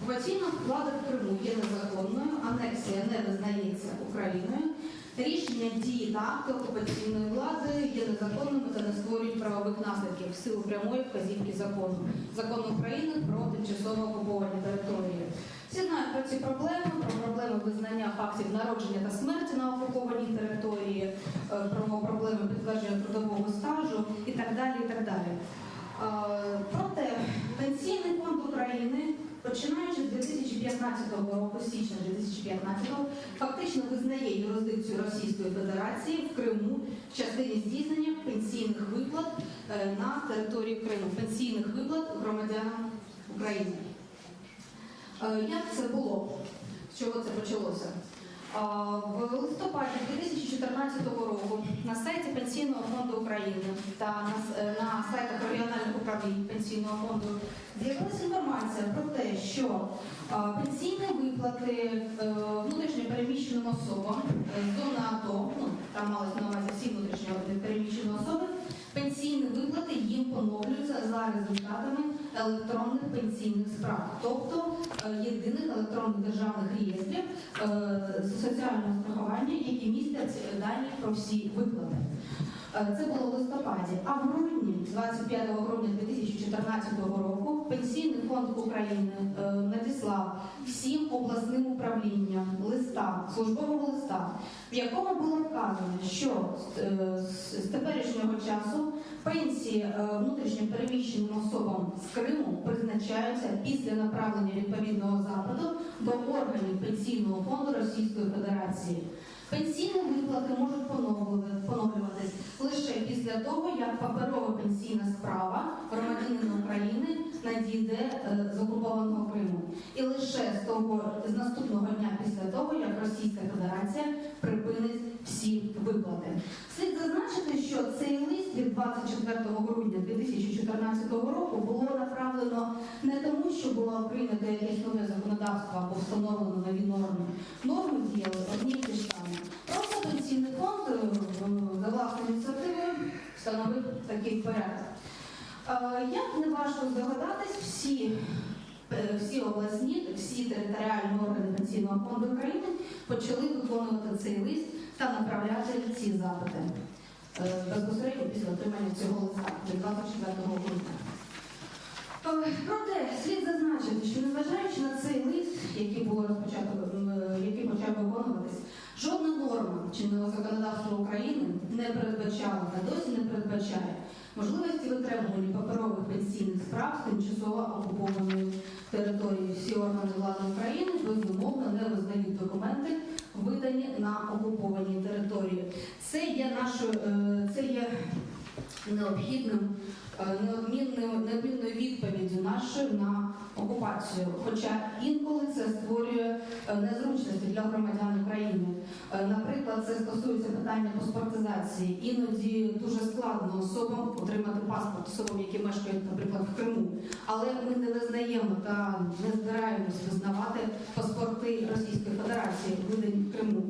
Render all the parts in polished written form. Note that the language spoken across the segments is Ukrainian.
Окупаційна влада в Криму є незаконною, анексія не визнається Україною. Рішення, дії та акти окупаційної влади є незаконними та не створюють правових наслідків в силу прямої вказівки закону. Закону України про тимчасово окуповані території. Всі знають про ці проблеми, про проблеми визнання фактів народження та смерті на окупованій території, про проблеми підтвердження трудового стажу і так далі, і так далі. Проте Пенсійний фонд України, починаючи з 2015 року, січня 2015-го, фактично визнає юрисдикцію Російської Федерації в Криму в частині здійснення пенсійних виплат на території Криму, пенсійних виплат громадянам України. Як це було? З чого це почалося? В листопаді 2014 року на сайті Пенсійного фонду України та на сайтах регіональних управлінь Пенсійного фонду з'явилася інформація про те, що пенсійні виплати внутрішньо переміщеним особам з зони АТО, там малось на увазі всі внутрішньо переміщені особи, пенсійні виплати їм поновлюються за результатами електронних пенсійних справ, тобто єдиних електронних державних реєстрів соціального страхування, які містять дані про всі виплати. Це було в листопаді. А в грудні, 25 грудня 2014 року, Пенсійний фонд України надіслав всім обласним управлінням службового листа, в якому було вказано, що з теперішнього часу пенсії внутрішньо переміщеним особам з Криму призначаються після направлення відповідного запиту до органів Пенсійного фонду Російської Федерації. Пенсійні виплати можуть поновлюватись лише після того, як паперова пенсійна справа громадянина України надійде з окупованого Криму. І лише з наступного дня після того, як Російська Федерація припинить всі виплати. Слід зазначити, що цей лист від 24 грудня 2014 року було направлено не тому, що було прийнято якесь нове законодавство або встановлено нові норми. Норми діяли одні й ті ж самі. Просто Пенсійний фонд за власною ініціативою встановив такий порядок. Як не важко здогадатись, всі обласні, всі територіальні органи Пенсійного фонду України почали виконувати цей лист та направляти ці запити безпосередньо після отримання цього листа від 24 грудня. Проте слід зазначити, що незважаючи на цей лист, який почав виконуватись, жодна норма чинного законодавства України не передбачала та досі не передбачає можливості витребування паперових пенсійних справ з тимчасово окупованої території. Всі органи влади України безумовно не визнають документи, видані на окупованій території. Це є необхідною відповіддю нашою на окупацію. Хоча інколи це створює незручності для громадян України. Наприклад, це стосується питання паспортизації. Іноді дуже складно особам отримати паспорт, особам, які мешкають, наприклад, в Криму. Але ми не визнаємо та не збираємось визнавати паспорти Російської Федерації, видані в Криму.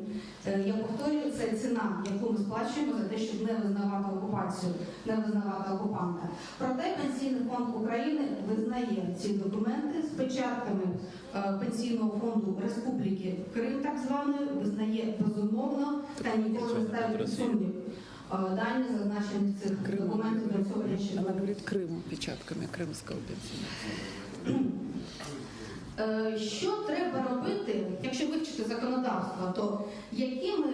Я повторюю, це ціна, яку ми сплачуємо за те, щоб не визнавати окупацію, не визнавати окупанта. Проте Пенсійний фонд України визнає ці документи з печатками Пенсійного фонду Республіки Крим, так званої, визнає безумовно та ніколи не ставить під сумнів дані зазначених цих документів до цього рішення. Вона говорить Крим печатками Кримського пенсійного. Що треба робити, якщо вивчити законодавство, то якими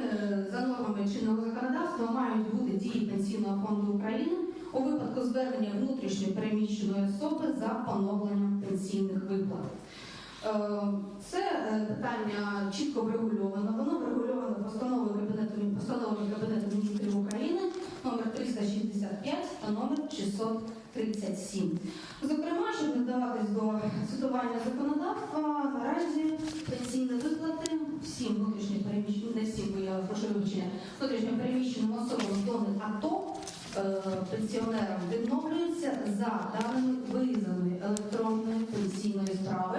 за нормами чинного законодавства мають бути дії Пенсійного фонду України у випадку звернення внутрішньо переміщеної особи за поновленням пенсійних виплат? Це питання чітко врегульовано. Воно врегульовано постановами Кабінету міністрів України номер 365 та номер 637. Зокрема, щоб не вдаватись до цитування законодавства, наразі пенсійні виплати всім внутрішньо переміщеним, не всім, бо я прошу вибачення, внутрішньо переміщеним особам з зони АТО, пенсіонерам відновлюються за даними вирізаної електронної пенсійної справи,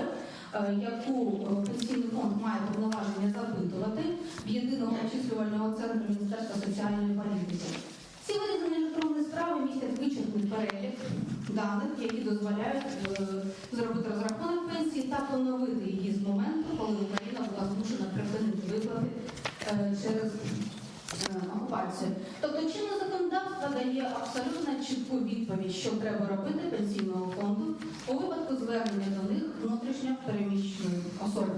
яку Пенсійний фонд має повноваження запитувати в єдиного обчислювального центру Міністерства соціальної політики. Ці вирізані електронні справи містять вичерпний перелік даних, які дозволяють зробити розрахунок пенсії та поновити її з моменту, коли Україна була змушена припинити виплати через окупацію. Тобто чинне законодавство дає абсолютно чітку відповідь, що треба робити пенсійному фонду у випадку звернення до них внутрішньо переміщеної особи.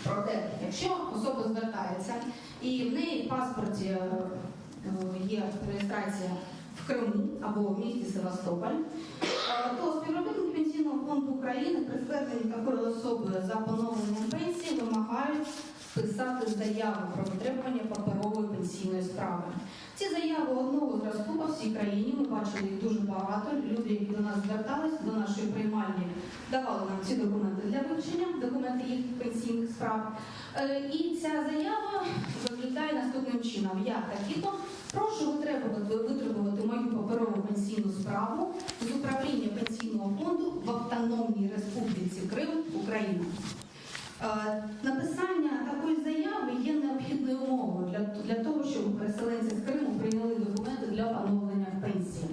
Проте, якщо особа звертається і в неї в паспорті є реєстрація в Криму або в місті Севастополь, то співробітники Пенсійного фонду України при зверненні такої особи за поновленням пенсії вимагають писати заяву про витребування паперової пенсійної справи. Ці заяви одного зразку по всій країні, ми бачили їх дуже багато. Люди, які до нас звертались, до нашої приймальні, давали нам ці документи для вивчення, документи їх пенсійних справ. І ця заява виглядає наступним чином. Я такі-то прошу витребувати мою паперову пенсійну справу з управління Пенсійного фонду в Автономній Республіці Крим, Україна. Написання такої заяви є необхідною умовою для того, щоб переселенці з Криму прийняли документи для поновлення пенсії.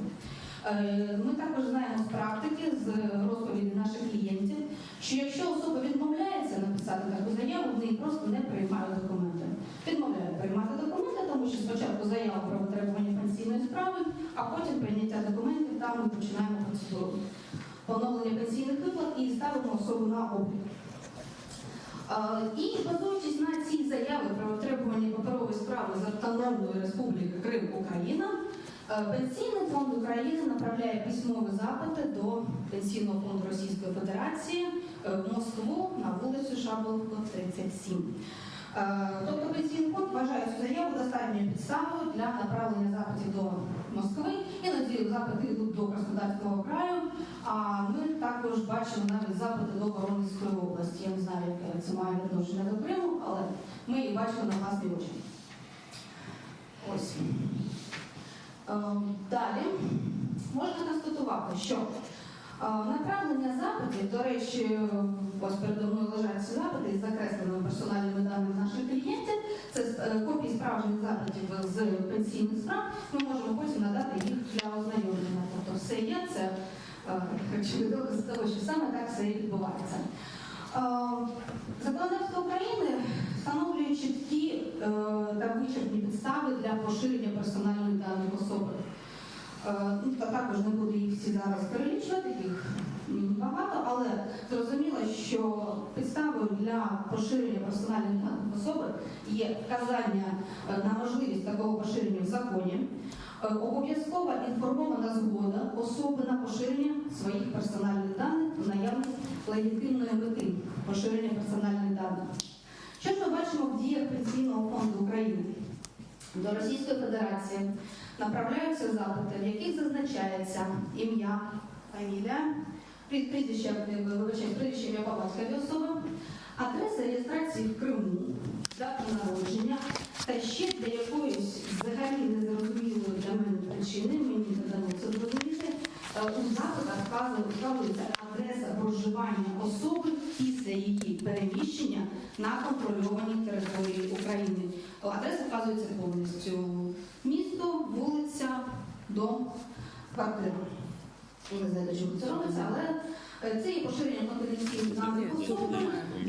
Ми також знаємо з практики, з розповіді наших клієнтів, що якщо особа відмовляється написати таку заяву, в неї просто не приймають документи. Відмовляють приймати документи, тому що спочатку заяву про витребування пенсійної справи, а потім прийняття документів, там ми починаємо процедуру поновлення пенсійних виплат і ставимо особу на облік. І базуючись на цій заяві про витребування паперової справи з Автономної Республіки Крим, Україна, Пенсійний фонд України направляє письмові запити до Пенсійного фонду Російської Федерації в Москву на вулицю Шаболовку, 37. Тобто Пенсійний фонд вважає цю заяву достатньою підставою для направлення запитів до Москви. Іноді запити йдуть до Краснодарського краю, а ми також бачимо навіть запити до Воронезької області. Я не знаю, яке це має відношення до Криму, але ми їх бачимо на власні очі. Ось. Далі можна констатувати, що направлення запитів, до речі, ось передо мною лежать ці запити із закресленими персональними даними наших клієнтів, це копії справжніх запитів з пенсійних справ, ми можемо потім надати їх для ознайомлення. Тобто все є, це речовий доказ того, що саме так все і відбувається. Законодавство України встановлює чіткі та вичерпні підстави для поширення персональних даних особи. Також не буду їх всі зараз перелічувати, їх багато, але зрозуміло, що підставою для поширення персональних даних особи є вказання на можливість такого поширення в законі, обов'язкова інформована згода особи на поширення своїх персональних даних в наявність легітимної мети поширення персональних даних. Що ж ми бачимо в діях Пенсійного фонду України? До Російської Федерації направляються запити, в яких зазначається ім'я, фамілія, прізвище ім'я по батькові особи, адреса реєстрації в Криму, дата народження та ще для якоїсь взагалі незрозумілої для мене причини, мені не дано це зрозуміти, у запитах вказується адреса проживання особи після її переміщення на контрольованій території України. Адреса вказується повністю. Місто, вулиця, дом, квартира. Я не знаю, чому це робиться, але це є поширення конфіденційних даних особи,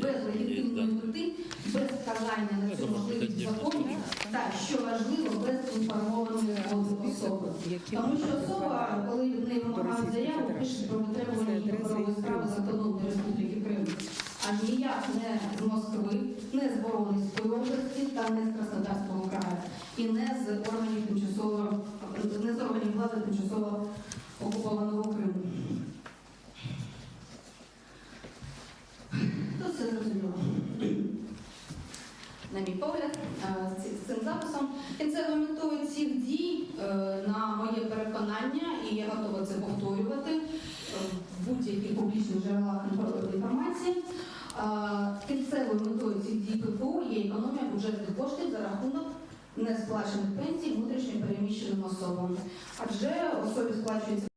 без легітимної мети, без вказання на цю можливість в законі, та, що важливо, без інформованої згоди особи. Тому що особа, коли від неї вимагають заяву, пише про витребування її паперової справи з Автономної Республіки Крим. Аж ніяк не з Москви, не з Воронезької області та не з Краснодарського краю. І не з органів влади тимчасово окупованого Криму. Тут все зрозуміло. На мій погляд, з цим записом. Кінцевою метою цих дій, на моє переконання, і я готова це повторювати в будь-яких публічних джерелах інформації, кінцевою метою цих дій ПФУ є економія бюджетних коштів за рахунок несплачених пенсій внутрішньо переміщеним особам. Адже особі сплачується